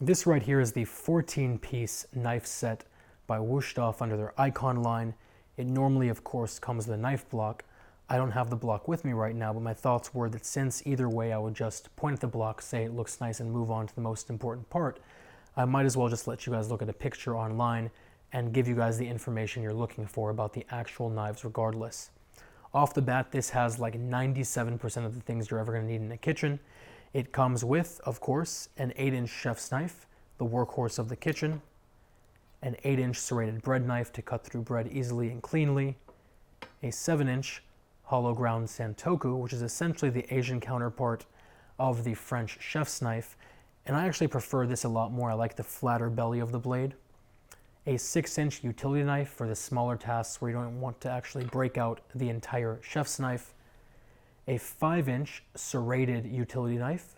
This right here is the 14-piece knife set by Wusthof under their Ikon line. It normally, of course, comes with a knife block. I don't have the block with me right now, but my thoughts were that since either way I would just point at the block, say it looks nice, and move on to the most important part, I might as well just let you guys look at a picture online and give you guys the information you're looking for about the actual knives regardless. Off the bat, this has like 97% of the things you're ever going to need in a kitchen. It comes with, of course, an 8-inch chef's knife, the workhorse of the kitchen, an 8-inch serrated bread knife to cut through bread easily and cleanly, a 7-inch hollow ground santoku, which is essentially the Asian counterpart of the French chef's knife, and I actually prefer this a lot more. I like the flatter belly of the blade. A 6-inch utility knife for the smaller tasks where you don't want to actually break out the entire chef's knife, a 5-inch serrated utility knife,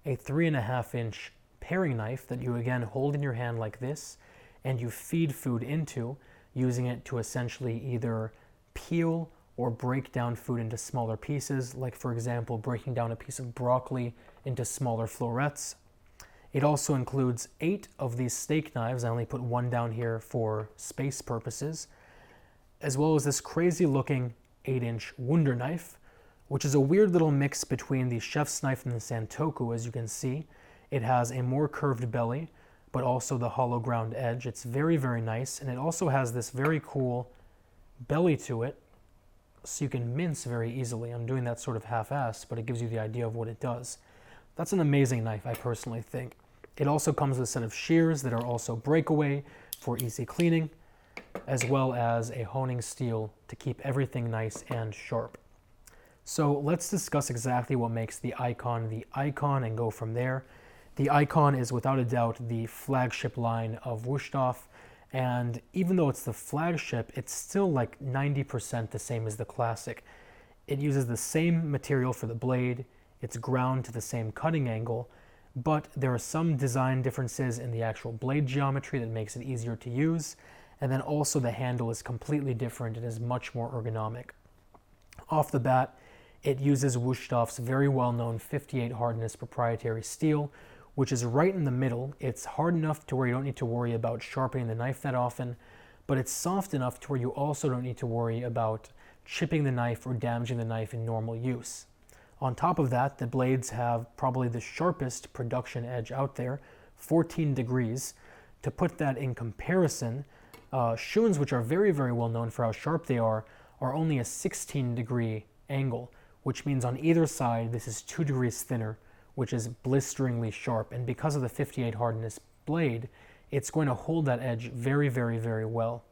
a 3.5-inch paring knife that you again hold in your hand like this and you feed food into, using it to essentially either peel or break down food into smaller pieces, like for example breaking down a piece of broccoli into smaller florets. It also includes 8 of these steak knives. I only put one down here for space purposes, as well as this crazy looking 8-inch Wunder knife, which is a weird little mix between the chef's knife and the santoku. As you can see, it has a more curved belly, but also the hollow ground edge. It's very, very nice, and it also has this very cool belly to it, so you can mince very easily. I'm doing that sort of half-assed, but it gives you the idea of what it does. That's an amazing knife, I personally think. It also comes with a set of shears that are also breakaway for easy cleaning, as well as a honing steel to keep everything nice and sharp. So let's discuss exactly what makes the Ikon and go from there. The Ikon is without a doubt the flagship line of Wusthof, and even though it's the flagship, it's still like 90% the same as the classic. It uses the same material for the blade, it's ground to the same cutting angle, but there are some design differences in the actual blade geometry that makes it easier to use, and then also the handle is completely different and is much more ergonomic. Off the bat, it uses Wustof's very well-known 58 hardness proprietary steel, which is right in the middle. It's hard enough to where you don't need to worry about sharpening the knife that often, but it's soft enough to where you also don't need to worry about chipping the knife or damaging the knife in normal use. On top of that, the blades have probably the sharpest production edge out there, 14 degrees. To put that in comparison, Shuns, which are very, very well known for how sharp they are only a 16-degree angle, which means on either side this is 2 degrees thinner, which is blisteringly sharp. And because of the 58 hardness blade, it's going to hold that edge very, very, very well.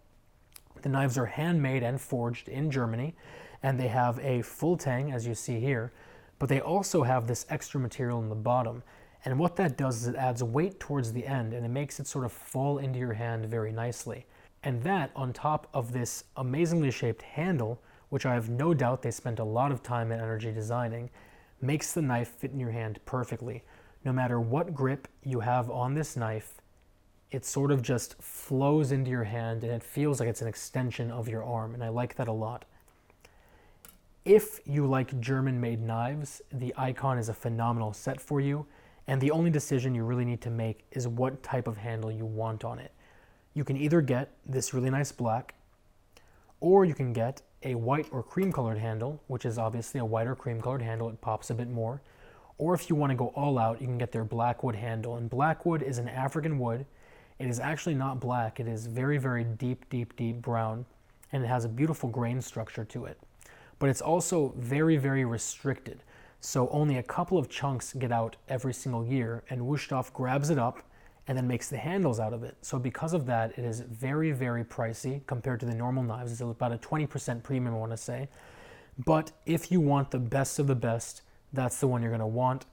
The knives are handmade and forged in Germany, and they have a full tang, as you see here, but they also have this extra material in the bottom. And what that does is it adds weight towards the end, and it makes it sort of fall into your hand very nicely. And that, on top of this amazingly shaped handle, which I have no doubt they spent a lot of time and energy designing, makes the knife fit in your hand perfectly. No matter what grip you have on this knife, it sort of just flows into your hand and it feels like it's an extension of your arm, and I like that a lot. If you like German-made knives, the Ikon is a phenomenal set for you, and the only decision you really need to make is what type of handle you want on it. You can either get this really nice black, or you can get a white or cream colored handle, which is obviously a white or cream colored handle, it pops a bit more. Or if you want to go all out, you can get their blackwood handle. And blackwood is an African wood. It is actually not black, it is very, very deep, deep, deep brown, and it has a beautiful grain structure to it. But it's also very, very restricted. So only a couple of chunks get out every single year, and Wusthof grabs it up and then makes the handles out of it. So because of that, it is very, very pricey compared to the normal knives. It's about a 20% premium, I want to say. But if you want the best of the best, that's the one you're going to want.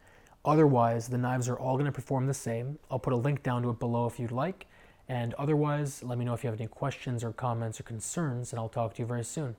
Otherwise, the knives are all going to perform the same. I'll put a link down to it below if you'd like. And otherwise, let me know if you have any questions or comments or concerns, and I'll talk to you very soon.